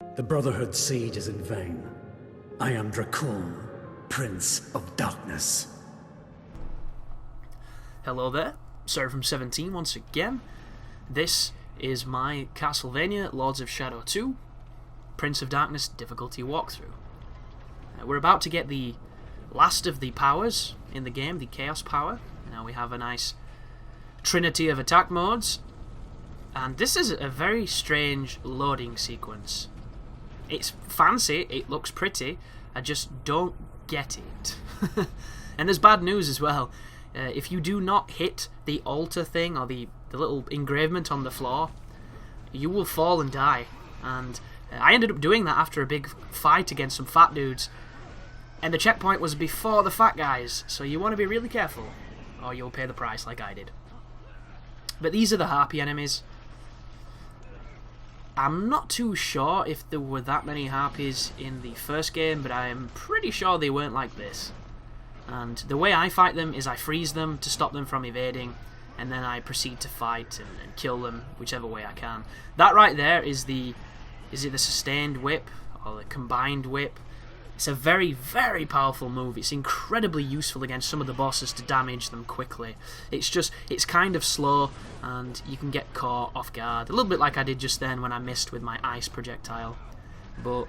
The Brotherhood's siege is in vain. I am Dracul, Prince of Darkness. Hello there, Seraphim17 once again. This is my Castlevania Lords of Shadow 2 Prince of Darkness difficulty walkthrough. We're about to get the last of the powers in the game, the Chaos power. Now we have a nice trinity of attack modes, and this is a very strange loading sequence. It's fancy, it looks pretty, I just don't get it. And there's bad news as well. If you do not hit the altar thing, or the little engravement on the floor, you will fall and die. And I ended up doing that after a big fight against some fat dudes, and the checkpoint was before the fat guys, so you want to be really careful, or you'll pay the price like I did. But these are the harpy enemies. I'm not too sure if there were that many harpies in the first game, but I am pretty sure they weren't like this. And the way I fight them is I freeze them to stop them from evading, and then I proceed to fight and kill them whichever way I can. That right there is it the sustained whip or the combined whip? It's a very, very powerful move. It's incredibly useful against some of the bosses to damage them quickly. It's kind of slow, and you can get caught off guard. A little bit like I did just then when I missed with my ice projectile. But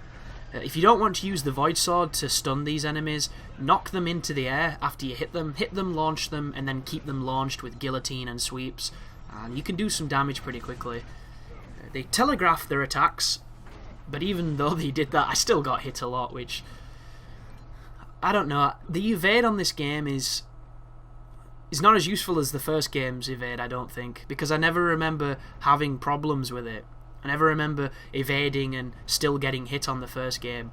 if you don't want to use the Void Sword to stun these enemies, knock them into the air after you hit them, launch them, and then keep them launched with guillotine and sweeps. And you can do some damage pretty quickly. They telegraph their attacks, but even though they did that, I still got hit a lot, which, I don't know. The evade on this game is not as useful as the first game's evade, I don't think, because I never remember having problems with it. I never remember evading and still getting hit on the first game.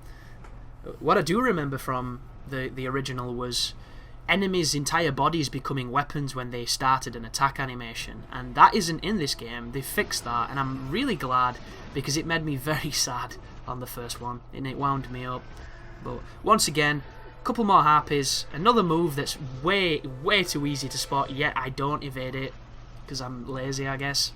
What I do remember from the original was enemies' entire bodies becoming weapons when they started an attack animation, and that isn't in this game. They fixed that, and I'm really glad, because it made me very sad on the first one, and it wound me up. But once again, a couple more harpies, another move that's way too easy to spot, yet I don't evade it, because I'm lazy, I guess.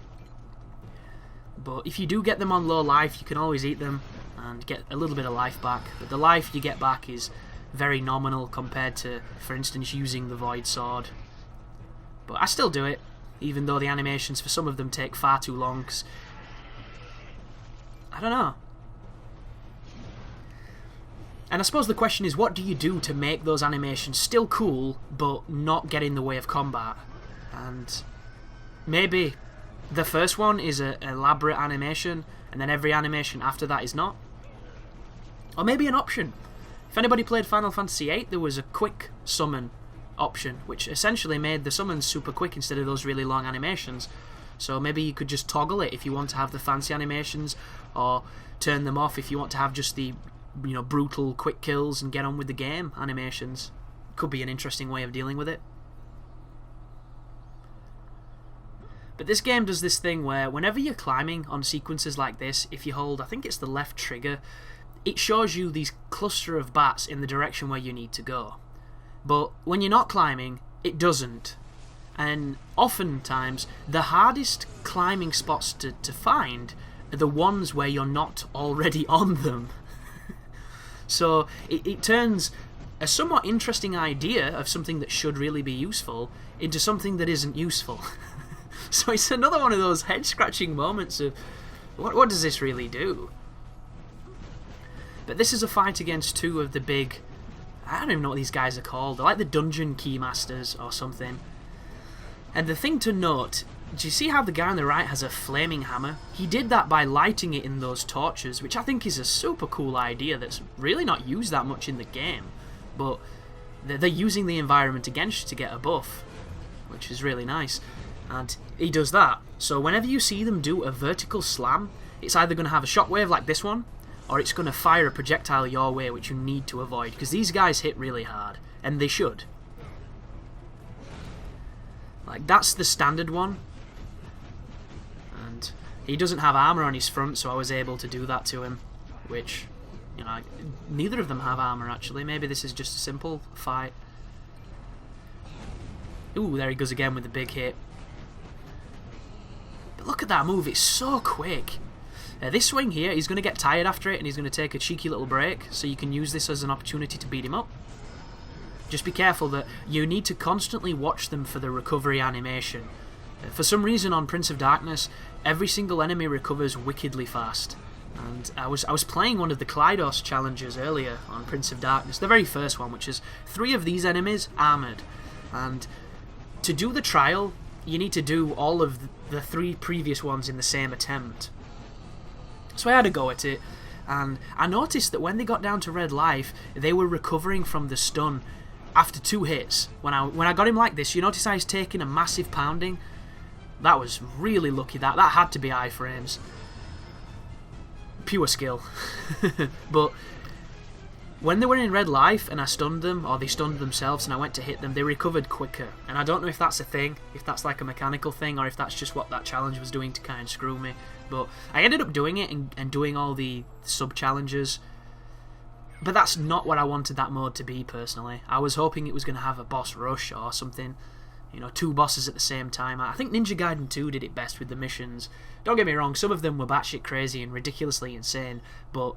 But if you do get them on low life, you can always eat them and get a little bit of life back, but the life you get back is very nominal compared to, for instance, using the Void Sword. But I still do it, even though the animations for some of them take far too long, 'cause I don't know. And I suppose the question is, what do you do to make those animations still cool, but not get in the way of combat? And maybe the first one is an elaborate animation, and then every animation after that is not? Or maybe an option. If anybody played Final Fantasy VIII, there was a quick summon option, which essentially made the summons super quick instead of those really long animations. So maybe you could just toggle it if you want to have the fancy animations, or turn them off if you want to have just the brutal quick kills and get on with the game animations. Could be an interesting way of dealing with it. But this game does this thing where whenever you're climbing on sequences like this, if you hold, I think it's the left trigger, it shows you these cluster of bats in the direction where you need to go. But when you're not climbing, it doesn't. And oftentimes, the hardest climbing spots to find are the ones where you're not already on them. So it turns a somewhat interesting idea of something that should really be useful into something that isn't useful. So it's another one of those head-scratching moments of, what does this really do? But this is a fight against two of the big, I don't even know what these guys are called. They're like the dungeon keymasters or something. And the thing to note, do you see how the guy on the right has a flaming hammer? He did that by lighting it in those torches, which I think is a super cool idea that's really not used that much in the game. But they're using the environment against you to get a buff, which is really nice. And he does that. So whenever you see them do a vertical slam, it's either going to have a shockwave like this one, or it's going to fire a projectile your way, which you need to avoid, because these guys hit really hard, and they should. Like, that's the standard one. And he doesn't have armor on his front, so I was able to do that to him, which, neither of them have armor, actually. Maybe this is just a simple fight. Ooh, there he goes again with the big hit. But look at that move, it's so quick. This swing here, he's going to get tired after it, and he's going to take a cheeky little break, so you can use this as an opportunity to beat him up. Just be careful that you need to constantly watch them for the recovery animation. For some reason on Prince of Darkness, every single enemy recovers wickedly fast. And I was playing one of the Kleidos challenges earlier on Prince of Darkness, the very first one, which is 3 of these enemies armoured. And to do the trial, you need to do all of the 3 previous ones in the same attempt. So I had a go at it, and I noticed that when they got down to red life, they were recovering from the stun after 2 hits. When I got him like this, you notice I was taking a massive pounding. That was really lucky. That had to be iframes. Pure skill. But when they were in red life and I stunned them, or they stunned themselves and I went to hit them, they recovered quicker. And I don't know if that's a thing, if that's like a mechanical thing, or if that's just what that challenge was doing to kind of screw me. But I ended up doing it and doing all the sub-challenges. But that's not what I wanted that mode to be, personally. I was hoping it was going to have a boss rush or something. 2 bosses at the same time. I think Ninja Gaiden 2 did it best with the missions. Don't get me wrong, some of them were batshit crazy and ridiculously insane, but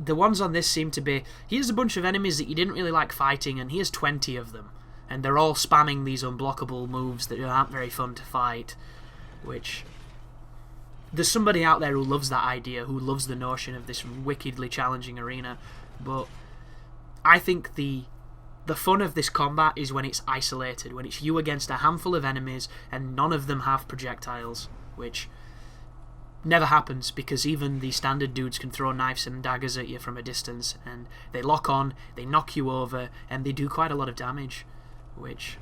the ones on this seem to be, here's a bunch of enemies that you didn't really like fighting, and here's 20 of them. And they're all spamming these unblockable moves that aren't very fun to fight, which... There's somebody out there who loves that idea, who loves the notion of this wickedly challenging arena, but I think the fun of this combat is when it's isolated, when it's you against a handful of enemies and none of them have projectiles, which never happens because even the standard dudes can throw knives and daggers at you from a distance, and they lock on, they knock you over, and they do quite a lot of damage, which...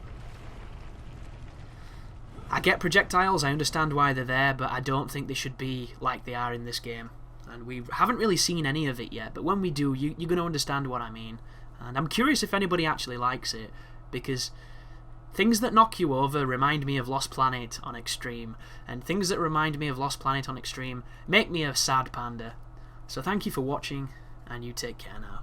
I get projectiles, I understand why they're there, but I don't think they should be like they are in this game. And we haven't really seen any of it yet, but when we do, you're going to understand what I mean. And I'm curious if anybody actually likes it, because things that knock you over remind me of Lost Planet on Extreme, and things that remind me of Lost Planet on Extreme make me a sad panda. So thank you for watching, and you take care now.